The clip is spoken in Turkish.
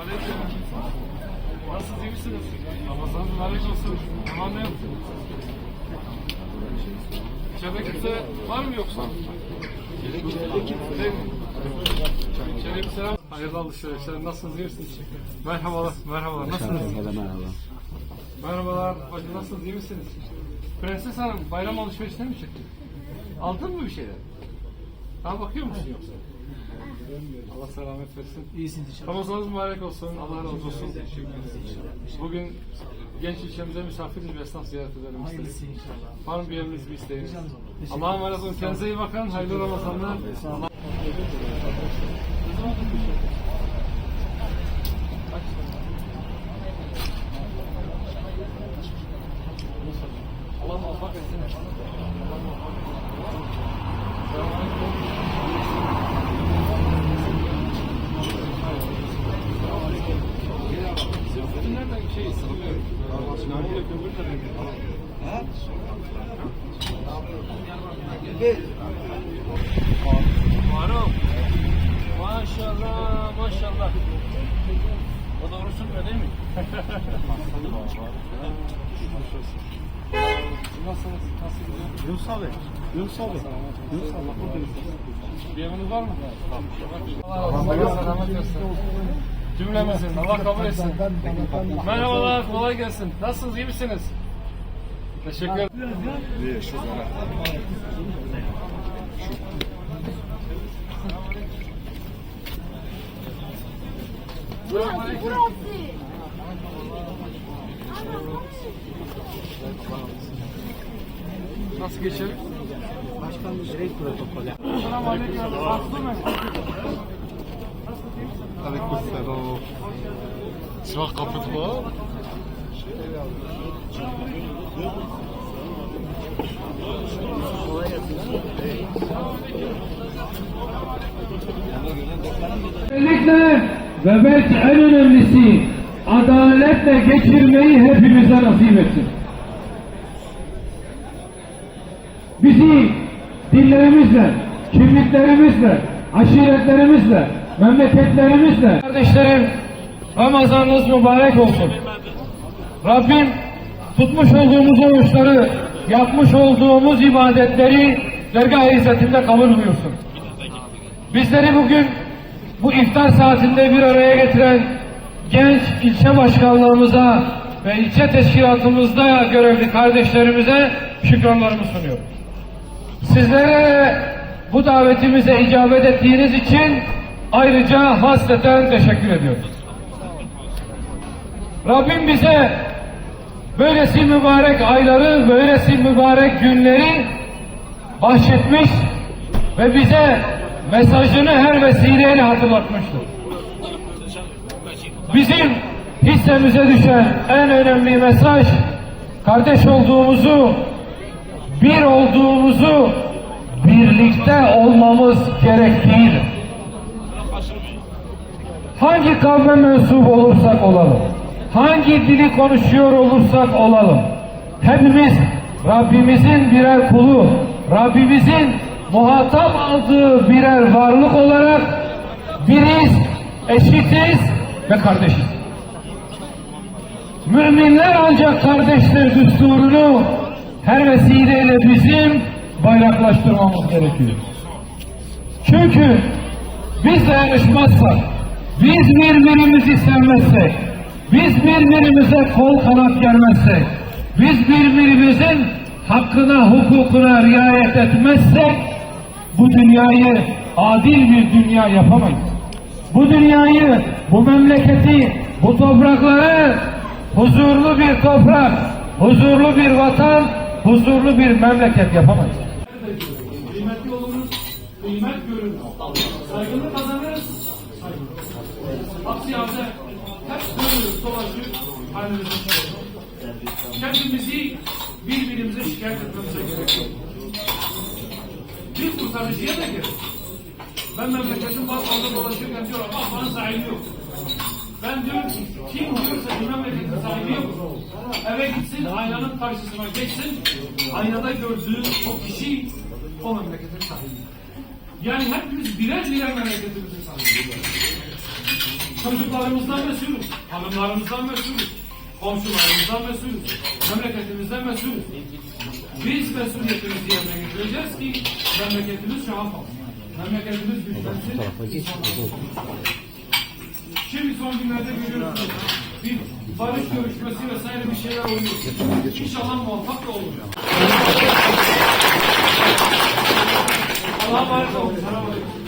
Aleyküm. Nasılsınız, iyi misiniz? Ramazan mübarek olsun. Aman ne yaptın? İçeride kimse var mı yoksa? Aleykümselam. Hayırlı alışverişler. Nasılsınız, iyi misiniz? Merhabalar, merhabalar. Nasılsınız? Merhaba. Merhabalar. Bacı nasılsınız, iyi misiniz? Prenses Hanım, bayram alışverişine mi çıktın? Aldın mı bir şeyler? Daha bakıyor musun yoksa? Allah selamet versin. İyisin inşallah. Ramazanınız mübarek olsun. Allah razı olsun. Bugün genç ilçemize misafiriz ve esnaf ziyaret edelim istedik. Hayırlısı inşallah. Var mı bir yeriniz, bir isteğiniz? Teşekkür Allah'a emanet olun. Kendinize iyi bakın. Hayırlı Ramazanlar. Allah muvaffak etsin. Allah muvaffak etsin. Nereden bir şey sıkılıyorum? Faruk. Maşallah, maşallah. O doğru sürmüyor değil mi? Nasılsınız? Nasıl gidiyor? Yunus abi. Yunus abi. Yunus abi. Buradayız. Bir eviniz var mı? Allah rahmet eylesin. Cümlemizin. Allah kabul etsin. Merhabalar, kolay gelsin. Nasılsınız, iyi misiniz? Teşekkür ederim. Nasıl geçelim? Başkanım direkt protokolü. Selamünaleyküm. Nasılsın? Aleykümselam. Silah kapıt var. Özellikle ve belki en önemlisi adaletle geçirmeyi hepimize nasip etsin. Bizi dinlerimizle, kimliklerimizle, aşiretlerimizle, memleketlerimizle kardeşlerim, Ramazanınız mübarek olsun. Rabbim tutmuş olduğumuz oruçları, yapmış olduğumuz ibadetleri dergâh-ı izzetinde kabul buyursun. Bizleri bugün bu iftar saatinde bir araya getiren genç ilçe başkanlığımıza ve ilçe teşkilatımızda görevli kardeşlerimize şükranlarımı sunuyorum. Sizlere bu davetimize icabet ettiğiniz için ayrıca hasreten teşekkür ediyorum. Rabbim bize böylesi mübarek ayları, böylesi mübarek günleri bahşetmiş ve bize mesajını her vesileyle hatırlatmıştır. Bizim hissemize düşen en önemli mesaj, kardeş olduğumuzu, bir olduğumuzu, birlikte olmamız gerektiğidir. Hangi kavme mensup olursak olalım, hangi dili konuşuyor olursak olalım, hepimiz Rabbimizin birer kulu, Rabbimizin muhatap aldığı birer varlık olarak biriz, eşitiz ve kardeşiz. Müminler ancak kardeşler düsturunu her vesileyle bizim bayraklaştırmamız gerekiyor. Çünkü biz dayanışmazsak, biz birbirimizi sevmezsek, biz birbirimize kol kanat germezsek, biz birbirimizin hakkına, hukukuna riayet etmezsek, bu dünyayı adil bir dünya yapamayız. Bu dünyayı, bu memleketi, bu toprakları huzurlu bir toprak, huzurlu bir vatan, huzurlu bir memleket yapamayız. Kıymetli oluruz, kıymet görürüz. Saygını kazanırız, aksi halde hep dönürüz, dolaşır, halimize çalışır. Kendimizi birbirimize şikayet etmemize gerek yok. Bir kurtarıcıya da gerek. Ben memleketin balkonda dolaşırken diyorum, bana sahibi yok. Ben diyorum ki, kim diyorsa bir memleketin sahibi yok. Eve gitsin, aynanın karşısına geçsin, aynada gördüğü o kişi o memleketin sahibi. Yani hepimiz birer memleketimizin sahibi. Çocuklarımızdan mesulüz, hanımlarımızdan mesulüz, komşularımızdan mesulüz, memleketimizden mesulüz. Biz mesuliyetimizi yerine getireceğiz ki memleketimiz şahap olsun. Memleketimiz güçlensin. Şimdi son günlerde görüyoruz. Bir barış görüşmesi vesaire bir şeyler oluyor. İnşallah muvaffak da olur. Allah'a emanet olun. Selamünaleyküm.